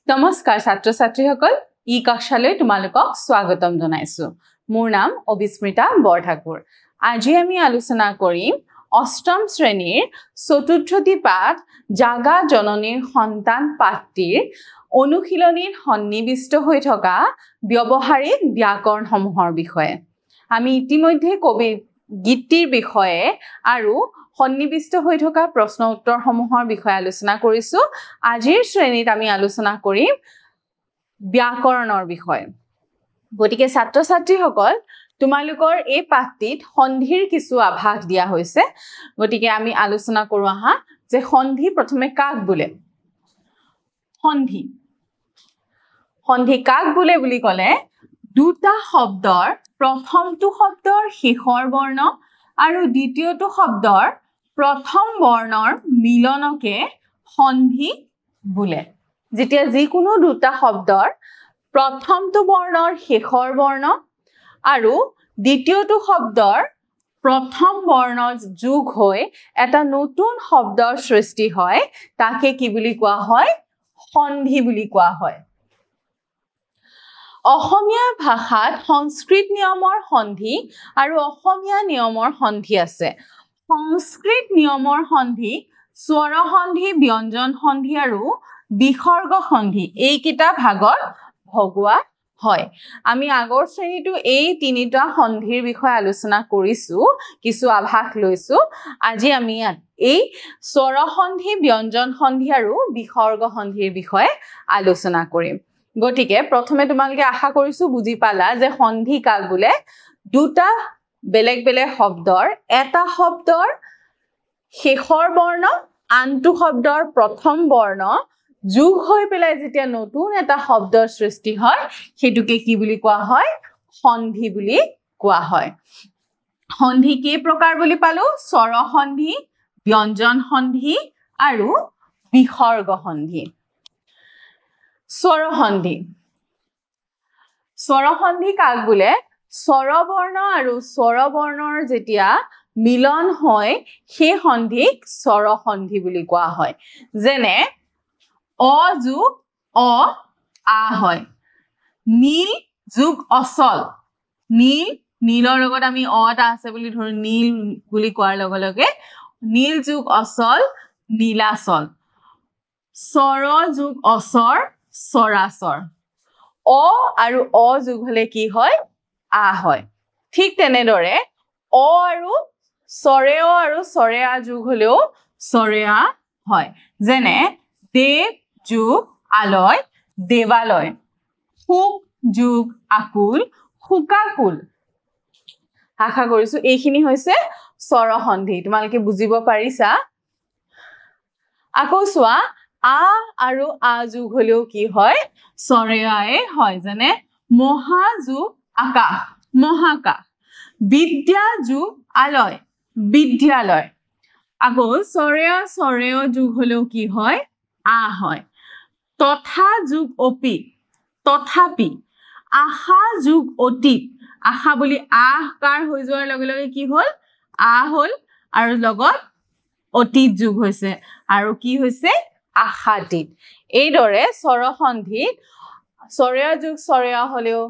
নমস্কাৰ ছাত্ৰ ছাত্ৰীসকল ই কক্ষালৈ তোমালোকক স্বাগতম জনাইছো মোৰ নাম অবিস্মৃতা বৰঠাকুৰ আজি আমি আলোচনা কৰিম অষ্টম শ্ৰেণীৰ চতুৰ্থটি পাঠ জাগা জননীৰ সন্তান পাঠটিৰ অনুশীলনীৰ সন্নিবিষ্ট হৈ থকা ব্যৱহাৰিক ব্যাকৰণসমূহৰ বিষয়ে আমি ইতিমধ্যে কবি গীতটিৰ বিষয়ে আৰু সন্নিবিষ্ট হৈ থকা প্ৰশ্ন উত্তৰসমূহৰ বিষয়ে আলোচনা কৰিছো আজিৰ শ্ৰেণীত আমি আলোচনা কৰিম ব্যাকৰণৰ বিষয়ে গতিকে ছাত্ৰ ছাত্ৰীসকল তোমালোকৰ এই পাঠটিত সন্ধিৰ কিছু আভাস দিয়া হৈছে গতিকে আমি আলোচনা কৰো আহা যে সন্ধি প্ৰথমে কাক বোলে সন্ধি কাক বোলে বুলি ক'লে দুটা শব্দৰ প্ৰথমটো শব্দৰ শেষৰ বৰ্ণ আৰু দ্বিতীয়টো শব্দৰ প্ৰথম বৰ্ণৰ মিলনকে সন্ধি বোলে যেতিয়া যিকোনো দুটা শব্দৰ প্ৰথমটো বৰ্ণৰ শেষৰ বৰ্ণ আৰু দ্বিতীয়টো শব্দৰ প্ৰথম বৰ্ণ যোগ হৈ এটা নতুন শব্দৰ সৃষ্টি হয় তাকে কি বুলি কোৱা হয় সন্ধি বুলি কোৱা হয় অসমীয়া ভাষাত সংস্কৃত নিয়মৰ সন্ধি আৰু অসমীয়া নিয়মৰ সন্ধি আছে সংস্কৃত নিয়মৰ সন্ধি স্বৰ সন্ধি ব্যঞ্জন সন্ধি আৰু বিসৰ্গ সন্ধি এই কিটা ভাগত ভগোৱা হয় আমি আগৰ শ্ৰেণীটো এই তিনিটা সন্ধিৰ বিষয়ে আলোচনা কৰিছো কিছু আভাস লৈছো আজি আমি এই স্বৰ সন্ধি ব্যঞ্জন সন্ধি আৰু বিসৰ্গ সন্ধিৰ বিষয়ে আলোচনা কৰিম গতিকে প্ৰথমে তোমালোকে আশা কৰিছো বুজি পালা যে সন্ধি কাক বোলে দুটা বেলেগ বেলেগ শব্দৰ এটা শব্দৰ শেষৰ বৰ্ণ আনটো শব্দৰ প্ৰথম বৰ্ণ যোগ হৈ পেলাই যেতিয়া নতুন এটা শব্দৰ সৃষ্টি হয় হেতুকে কি বুলি কোৱা হয় সন্ধি বুলি কোৱা হয় সন্ধি কেই প্ৰকাৰ বুলি পালো স্বৰ সন্ধি ব্যঞ্জন সন্ধি আৰু বিসৰ্গ সন্ধি স্বৰ সন্ধি কাক বোলে স্বৰ বৰ্ণ আৰু স্বৰ বৰ্ণৰ যেতিয়া মিলন হয় সেই সন্ধিক স্বৰ সন্ধি বুলি কোৱা হয় যেনে অ যোগ অ আ হয় নীল যোগ অচল নীলৰ লগত আমি অ এটা আছে বুলি ধৰো নীল বুলি কোৱাৰ লগে লগে নীল যোগ অচল নীলাচল স্বৰ যোগ অচৰ চৰাচৰ অ আৰু অ যোগ হলে কি হয় আ হয় ঠিক তেনেদৰে অ আৰু চৰে অ আৰু চৰে আ যোগ হলেও চৰে আ হয় যেনে দেৱ যোগ আলয় দেৱালয় সুখ যোগ আকুল সুকাকুল আশা কৰিছো এইখিনি হৈছে স্বৰ সন্ধি তোমালোকে বুজিব পাৰিছা আকৌ চোৱা আ আৰু আ যোগ হলেও কি হয় চৰে আয়ে হয় যেনে মহা যোগ আকাশ মহাকাশ বিদ্যা যোগ আলয় বিদ্যালয় আকৌ চৰে অ যোগ হলেও কি হয় আ হয় তথা যোগ অপি তথাপি আশা যোগ অতীত আশা বুলি আহকাৰ হৈ যোৱাৰ লগে লগে কি হল আ হল আৰু লগত অতীত যোগ হৈছে আৰু কি হৈছে আশাতীত এইদৰে স্বৰ সন্ধিত চৰে যোগ চৰে হলেও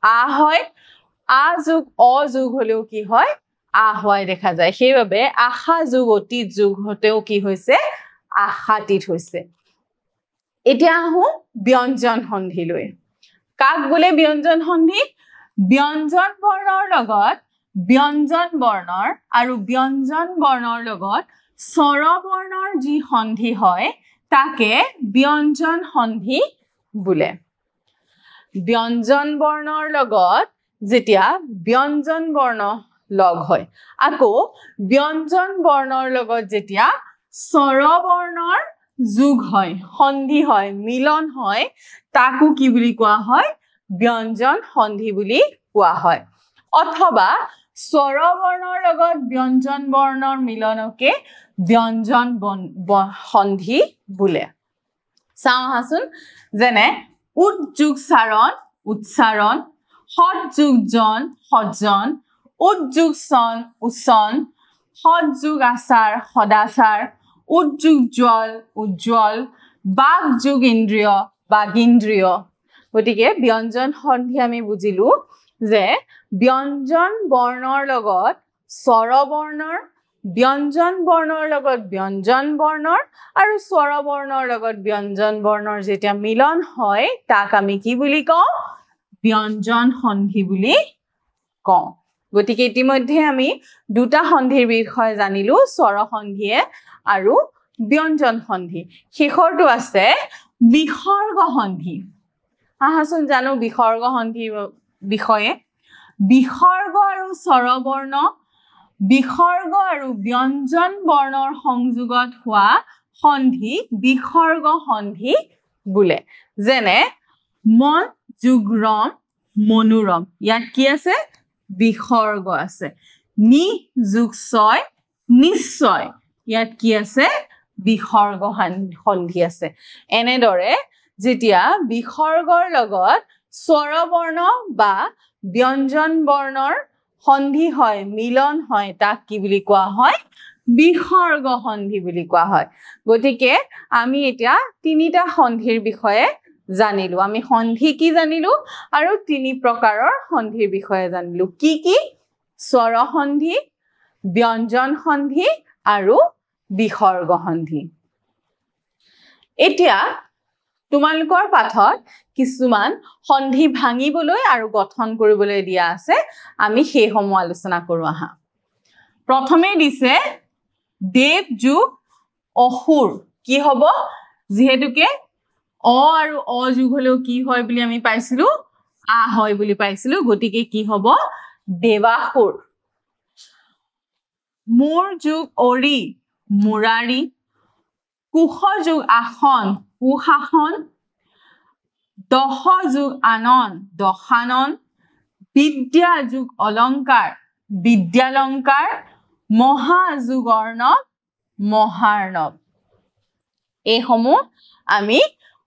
আ হয় আ যোগ অ যোগ হলেও কি হয় আ হোৱাই দেখা যায় সেইবাবে আশা যোগ অতীত যোগ হতেও কি হৈছে আশাতীত হৈছে এতিয়া আহো ব্যঞ্জন সন্ধিলৈ কাক বোলে ব্যঞ্জন সন্ধি ব্যঞ্জন বৰ্ণৰ লগত ব্যঞ্জন বৰ্ণৰ আৰু ব্যঞ্জন বৰ্ণৰ লগত স্বৰ বৰ্ণৰ যি সন্ধি হয় তাকে ব্যঞ্জন সন্ধি বোলে ব্যঞ্জন বৰ্ণৰ লগত যেতিয়া ব্যঞ্জন বৰ্ণ লগ হয় আকৌ ব্যঞ্জন বৰ্ণৰ লগত যেতিয়া স্বৰ বৰ্ণৰ যোগ হয় সন্ধি হয় মিলন হয় তাকো কি বুলি কোৱা হয় ব্যঞ্জন সন্ধি বুলি কোৱা হয় অথবা স্বৰ বৰ্ণৰ লগত ব্যঞ্জন বৰ্ণৰ মিলনকে ব্যঞ্জন সন্ধি বোলে চাওঁ আহাচোন যেনে উৎ যোগ চাৰণ উচ্চাৰণ সৎ যোগ জন সজ্জন উৎ যোগ চন উচ্চন সৎ যোগ আচাৰ সদাচাৰ উৎ যোগ জ্বল উজ্জ্বল বাক যোগ ইন্দ্ৰিয় বাগিন্দ্ৰিয় গতিকে ব্যঞ্জন সন্ধি আমি বুজিলো যে ব্যঞ্জন বৰ্ণৰ লগত স্বৰ বৰ্ণৰ ব্যঞ্জন বৰ্ণৰ লগত ব্যঞ্জন বৰ্ণৰ আৰু স্বৰ বৰ্ণৰ লগত ব্যঞ্জন বৰ্ণৰ যেতিয়া মিলন হয় তাক আমি কি বুলি কওঁ ব্যঞ্জন সন্ধি বুলি কওঁ গতিকে ইতিমধ্যে আমি দুটা সন্ধিৰ বিষয়ে জানিলো স্বৰ সন্ধিয়ে আৰু ব্যঞ্জন সন্ধি শেষৰটো আছে বিসৰ্গ সন্ধি আহাচোন জানো বিসৰ্গ সন্ধিৰ বিষয়ে বিসৰ্গ আৰু স্বৰ বৰ্ণ বিসৰ্গ আৰু ব্যঞ্জন বৰ্ণৰ সংযোগত হোৱা সন্ধি বিসৰ্গ সন্ধি বোলে যেনে মন যোগ ৰম মনোৰম ইয়াত কি আছে বিসৰ্গ আছে নি যোগ ছয় নিশ্চয় ইয়াত কি আছে বিসৰ্গ সন্ধি আছে এনেদৰে যেতিয়া বিসৰ্গৰ লগত স্বৰ বৰ্ণ বা ব্যঞ্জন বৰ্ণৰ সন্ধি হয় মিলন হয় তাক কি বুলি কোৱা হয় বিসৰ্গ সন্ধি বুলি কোৱা হয় গতিকে আমি এতিয়া তিনিটা সন্ধিৰ বিষয়ে জানিলো আমি সন্ধি কি জানিলো আৰু তিনি প্ৰকাৰৰ সন্ধিৰ বিষয়ে জানিলো কি স্বৰ সন্ধি ব্যঞ্জন সন্ধি আৰু বিসৰ্গ সন্ধি এতিয়া তোমালোকৰ পাঠত কিছুমান সন্ধি ভাঙিবলৈ আৰু গঠন কৰিবলৈ দিয়া আছে আমি সেই সমূহ আলোচনা কৰো আহা প্ৰথমে দিছে দেৱ যোগ অসুৰ কি হ'ব যেহেতুকে অ আৰু অ যোগ হলেও কি হয় বুলি আমি পাইছিলো আ হয় বুলি পাইছিলো গতিকে কি হ'ব দেৱাসুৰ মূৰ যোগ অৰি মুৰাৰী কুশ যোগ আসন কুশাসন দশ যোগ আনন দশানন বিদ্যা যোগ অলংকাৰ বিদ্যালংকাৰ মহা যোগ অৰ্ণৱ মহাৰ্ণৱ এই সমূহ আমি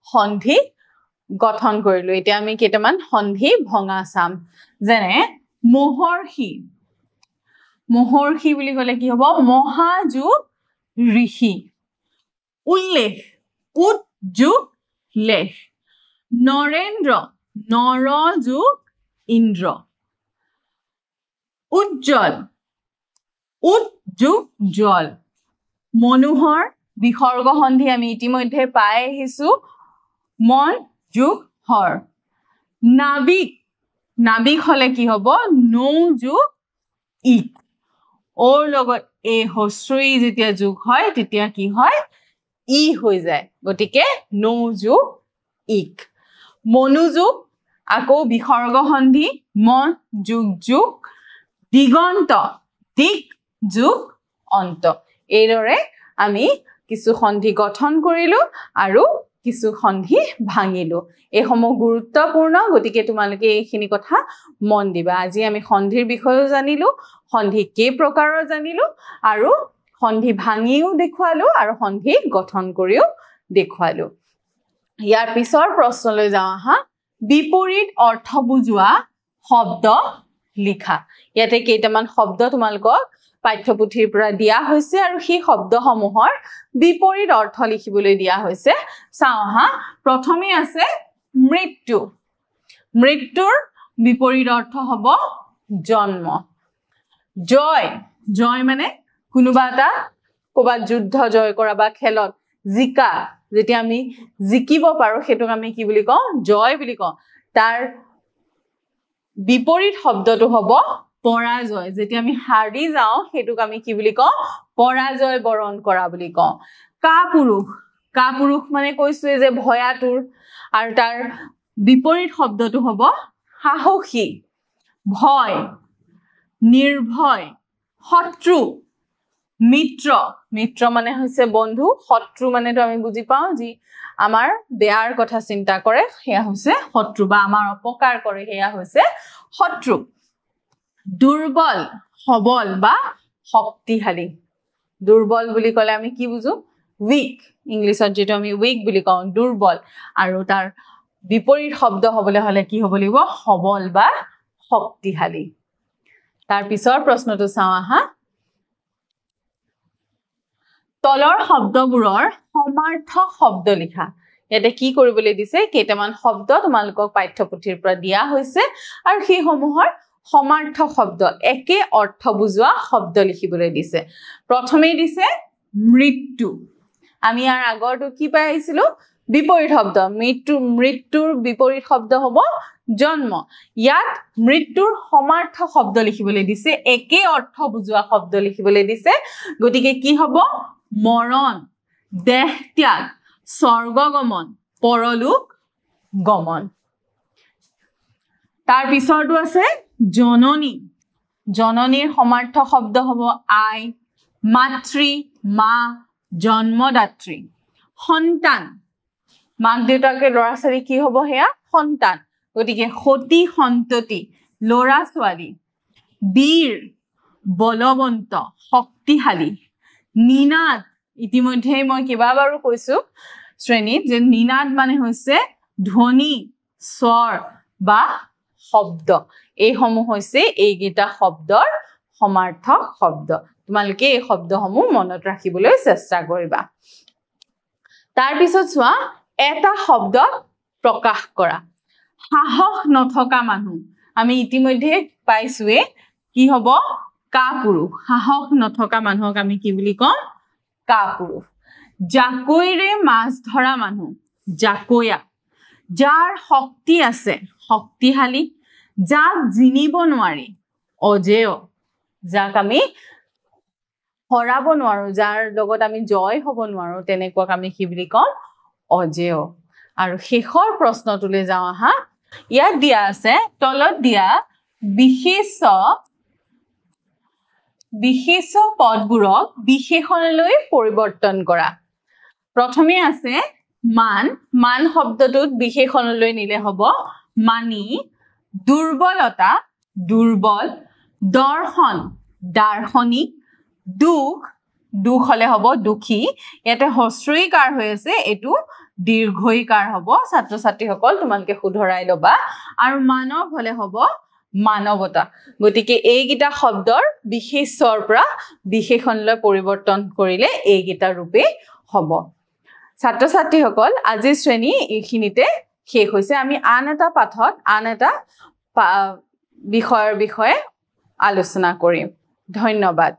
সন্ধি গঠন কৰিলো এতিয়া আমি কেইটামান সন্ধি ভঙা চাম যেনে মহৰ্ষি মহৰ্ষি বুলি ক'লে কি হ'ব মহা যোগ ঋষি উল্লেখ উদ যোগ লেখ নৰেন্দ্ৰ নৰ যোগ ইন্দ্ৰ উজ্জ্বল উদ যোগ জল মনোহৰ বিসৰ্গ সন্ধি আমি ইতিমধ্যে পাই আহিছো মন যোগ হৰ নাবিক নাবিক হলে কি হ'ব নৌ যোগ ইক ওৰ লগত এই হস্ৰই যেতিয়া যোগ হয় তেতিয়া কি হয় ই হৈ যায় গতিকে নৌ যোগ ইক মনোযোগ আকৌ বিসৰ্গ সন্ধি মন যোগ যোগ দিগন্ত দিক যোগ অন্ত এইদৰে আমি কিছু সন্ধি গঠন কৰিলো আৰু কিছু সন্ধি ভাঙিলো এই সমূহ গুৰুত্বপূৰ্ণ গতিকে তোমালোকে এইখিনি কথা মন দিবা আজি আমি সন্ধিৰ বিষয়েও জানিলো সন্ধি কেই প্ৰকাৰৰ জানিলো আৰু সন্ধি ভাঙিও দেখুৱালো আৰু সন্ধি গঠন কৰিও দেখুৱালো ইয়াৰ পিছৰ প্ৰশ্নলৈ যাওঁ আহা বিপৰীত অৰ্থ বুজোৱা শব্দ লিখা ইয়াতে কেইটামান শব্দ তোমালোকক পাঠ্যপুথিৰ পৰা দিয়া হৈছে আৰু সেই শব্দসমূহৰ বিপৰীত অৰ্থ লিখিবলৈ দিয়া হৈছে চাওঁ আহা প্ৰথমে আছে মৃত্যু মৃত্যুৰ বিপৰীত অৰ্থ হ'ব জন্ম জয় জয় মানে কোনোবা এটা ক'ৰবাত যুদ্ধ জয় কৰা বা খেলত জিকা যেতিয়া আমি জিকিব পাৰো সেইটোক আমি কি বুলি কওঁ জয় বুলি কওঁ তাৰ বিপৰীত শব্দটো হ'ব পৰাজয় যেতিয়া আমি হাৰি যাওঁ সেইটোক আমি কি বুলি কওঁ পৰাজয় বৰণ কৰা বুলি কওঁ কাপুৰুষ মানে কৈছোৱে যে ভয়াতুৰ আৰু তাৰ বিপৰীত শব্দটো হ'ব সাহসী ভয় নিৰ্ভয় শত্ৰু মিত্ৰ মিত্ৰ মানে হৈছে বন্ধু শত্ৰু মানেতো আমি বুজি পাওঁ যি আমাৰ বেয়াৰ কথা চিন্তা কৰে সেয়া হৈছে শত্ৰু বা আমাৰ অপকাৰ কৰে সেয়া হৈছে শত্ৰু দুৰ্বল সবল বা শক্তিশালী দুৰ্বল বুলি ক'লে আমি কি বুজো উইক ইংলিছত যেটো আমি উইক বুলি কওঁ দুৰ্বল আৰু তাৰ বিপৰীত শব্দ হ'বলৈ হলে কি হ'ব লাগিব সবল বা শক্তিশালী তাৰ পিছৰ প্ৰশ্নটো চাওঁ আহা তলৰ শব্দবোৰৰ সমাৰ্থক শব্দ লিখা ইয়াতে কি কৰিবলৈ দিছে কেইটামান শব্দ তোমালোকক পাঠ্যপুথিৰ পৰা দিয়া হৈছে আৰু সেই সমূহৰ সমাৰ্থক শব্দ একে অৰ্থ বুজোৱা শব্দ লিখিবলৈ দিছে প্ৰথমে দিছে মৃত্যু আমি ইয়াৰ আগৰটো কি পাই আহিছিলো বিপৰীত শব্দ মৃত্যুৰ বিপৰীত শব্দ হ'ব জন্ম ইয়াত মৃত্যুৰ সমাৰ্থক শব্দ লিখিবলৈ দিছে একে অৰ্থ বুজোৱা শব্দ লিখিবলৈ দিছে গতিকে কি হ'ব মৰণ দেহ ত্যাগ স্বৰ্গগমন পৰলোক গমন তাৰ পিছৰটো আছে জননী জননীৰ সমাৰ্থক শব্দ হ'ব আই মাতৃ মা জন্মদাত্ৰী সন্তান মাক দেউতাকে ল'ৰা ছোৱালী কি হ'ব হেয়া সন্তান গতিকে সতি সন্ততি ল'ৰা ছোৱালী বীৰ বলৱন্ত শক্তিশালী নিনাদ ইতিমধ্যে মই কেইবাবাৰো কৈছো শ্ৰেণীত যে নিনাদ মানে হৈছে ধ্বনি স্বৰ বা শব্দ এই সমূহ হৈছে এইকেইটা শব্দৰ সমাৰ্থক শব্দ তোমালোকে এই শব্দসমূহ মনত ৰাখিবলৈ চেষ্টা কৰিবা তাৰ পিছত চোৱা এটা শব্দ প্ৰকাশ কৰা সাহস নথকা মানুহ আমি ইতিমধ্যে পাইছোৱে কি হ'ব কাপুৰুষ সাহস নথকা মানুহক আমি কি বুলি কম কাপুৰুষ জাকৈৰে মাছ ধৰা মানুহ জাকৈয়া যাৰ শক্তি আছে শক্তিশালী যাক জিনিব নোৱাৰি অজেয় যাক আমি হৰাব নোৱাৰো যাৰ লগত আমি জয় হ'ব নোৱাৰো তেনেকুৱাক আমি কি বুলি কম অজেয় আৰু শেষৰ প্ৰশ্নটোলৈ যাওঁ আহা ইয়াত দিয়া আছে তলত দিয়া বিশেষ পদবোৰক বিশেষণলৈ পৰিৱৰ্তন কৰা প্ৰথমে আছে মান শব্দটোত বিশেষণলৈ নিলে হ'ব মানি দুৰ্বলতা দুৰ্বল দৰ্শন দাৰ্শনিক দুখ হলে হ'ব দুখী ইয়াতে হস্ৰইকাৰ হৈ আছে এটো দীৰ্ঘইকাৰ হ'ব ছাত্ৰ ছাত্ৰীসকল তোমালোকে শুধৰাই লবা আৰু মানৱ হলে হ'ব মানৱতা গতিকে এইকেইটা শব্দৰ বিশেষৰ পৰা বিশেষণলৈ পৰিৱৰ্তন কৰিলে এইকেইটা ৰূপে হ'ব ছাত্ৰ ছাত্ৰীসকল আজি শ্ৰেণী এইখিনিতে শেষ হৈছে আমি আন এটা পাঠত আন এটা বিষয়ৰ বিষয়ে আলোচনা কৰিম ধন্যবাদ